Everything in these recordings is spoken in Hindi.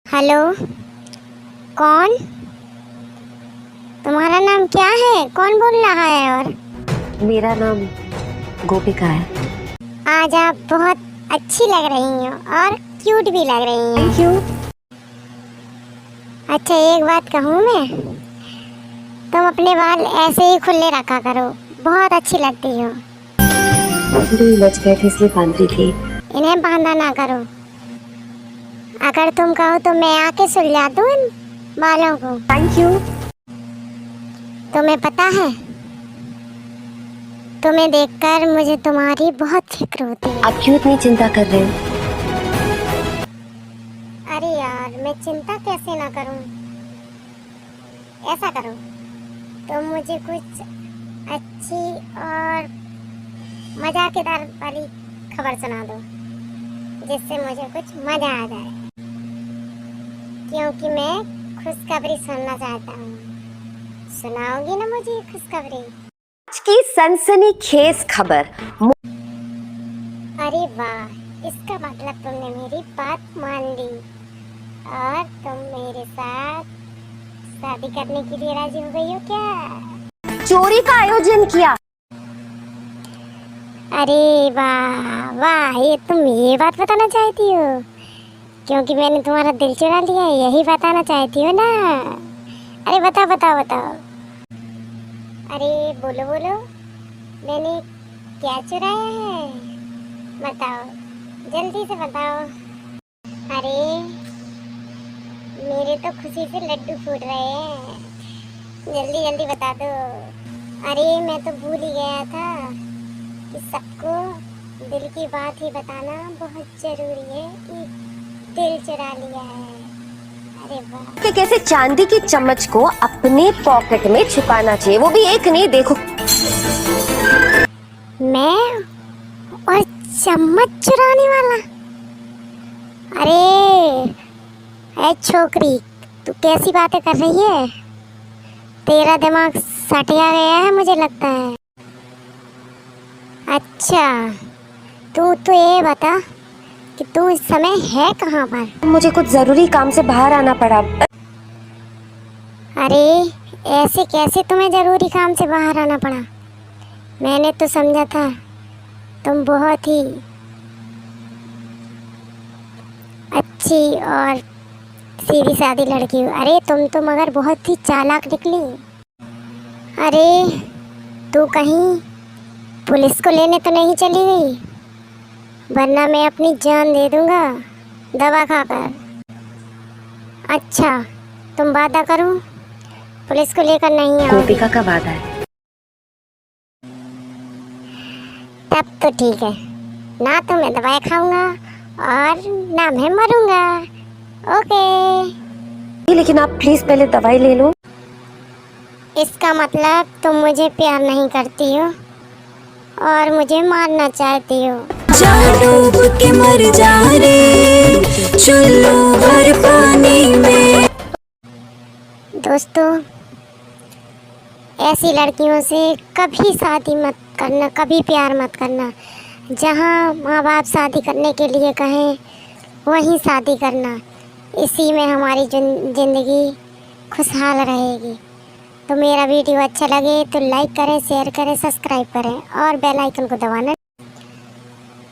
हेलो, कौन? तुम्हारा नाम क्या है? कौन बोल रहा है? और मेरा नाम गोपिका है। आज आप बहुत अच्छी लग रही हो और क्यूट भी लग रही हैं। क्यों? अच्छा, एक बात कहूँ मैं, तुम अपने बाल ऐसे ही खुले रखा करो, बहुत अच्छी लगती हो। बच गए थे इसलिए बांध रही थी। इन्हें बांधा ना करो। अगर तुम कहो तो मैं आके सुलझा दूँ इन बालों को। Thank you. तुम्हें पता है, तुम्हें देखकर मुझे तुम्हारी बहुत फिक्र होती है। आप क्यों इतनी चिंता कर रहे हो? अरे यार, मैं चिंता कैसे ना करूं। ऐसा करो, तुम मुझे कुछ अच्छी और मजाकेदार वाली खबर सुना दो, जिससे मुझे कुछ मजा आ जाए, क्योंकि मैं खुशखबरी सुनना चाहता हूँ। सुनाओगी ना मुझे खुशखबरी? आज की सनसनीखेज खबर। अरे वाह, इसका मतलब तुमने मेरी बात मान ली और तुम मेरे साथ शादी करने के लिए राजी हो गई हो क्या? चोरी का आयोजन किया। अरे वाह वाह, ये तुम ये बात बताना चाहती हो, क्योंकि मैंने तुम्हारा दिल चुरा लिया है, यही बताना चाहती हो ना? अरे बताओ बताओ बताओ। अरे बोलो बोलो, मैंने क्या चुराया है? बताओ, जल्दी से बताओ। अरे मेरे तो खुशी से लड्डू फूट रहे हैं, जल्दी जल्दी बता दो। अरे मैं तो भूल ही गया था कि सबको दिल की बात ही बताना बहुत जरूरी है, कि दिल चुरा लिया है। अरे वाह, कि कैसे चांदी की चम्मच को अपने पॉकेट में छुपाना चाहिए, वो भी एक नहीं, देखो। मैं और चम्मच चुराने वाला? अरे ऐ छोकरी, तू कैसी बातें कर रही है? तेरा दिमाग सटिया गया है मुझे लगता है। अच्छा, तू तो ये बता कि तू इस समय है कहाँ पर? मुझे कुछ जरूरी काम से बाहर आना पड़ा। अरे ऐसे कैसे तुम्हें जरूरी काम से बाहर आना पड़ा? मैंने तो समझा था तुम बहुत ही अच्छी और सीधी सादी लड़की हो। अरे तुम तो मगर बहुत ही चालाक निकली। अरे तू कहीं पुलिस को लेने तो नहीं चली गई? वरना मैं अपनी जान दे दूंगा दवा खाकर। अच्छा, तुम वादा करो पुलिस को लेकर नहीं आओगी? गोपिका का वादा है। तब तो ठीक है, ना तो मैं दवाई खाऊंगा और ना मैं मरूंगा। ओके। लेकिन आप प्लीज पहले दवाई ले लो। इसका मतलब तुम मुझे प्यार नहीं करती हो और मुझे मारना चाहती हो। जा डूब के मर जा रे चुल्लू भर पानी में। दोस्तों, ऐसी लड़कियों से कभी शादी मत करना, कभी प्यार मत करना। जहाँ माँ बाप शादी करने के लिए कहें वहीं शादी करना, इसी में हमारी ज़िंदगी खुशहाल रहेगी। तो मेरा वीडियो अच्छा लगे तो लाइक करें, शेयर करें, सब्सक्राइब करें और बेल आइकन को दबाना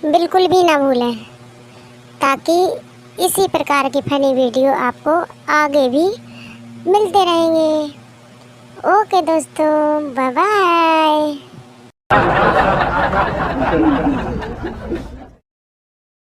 बिल्कुल भी ना भूलें, ताकि इसी प्रकार की फनी वीडियो आपको आगे भी मिलते रहेंगे। ओके दोस्तों, बाय बाय।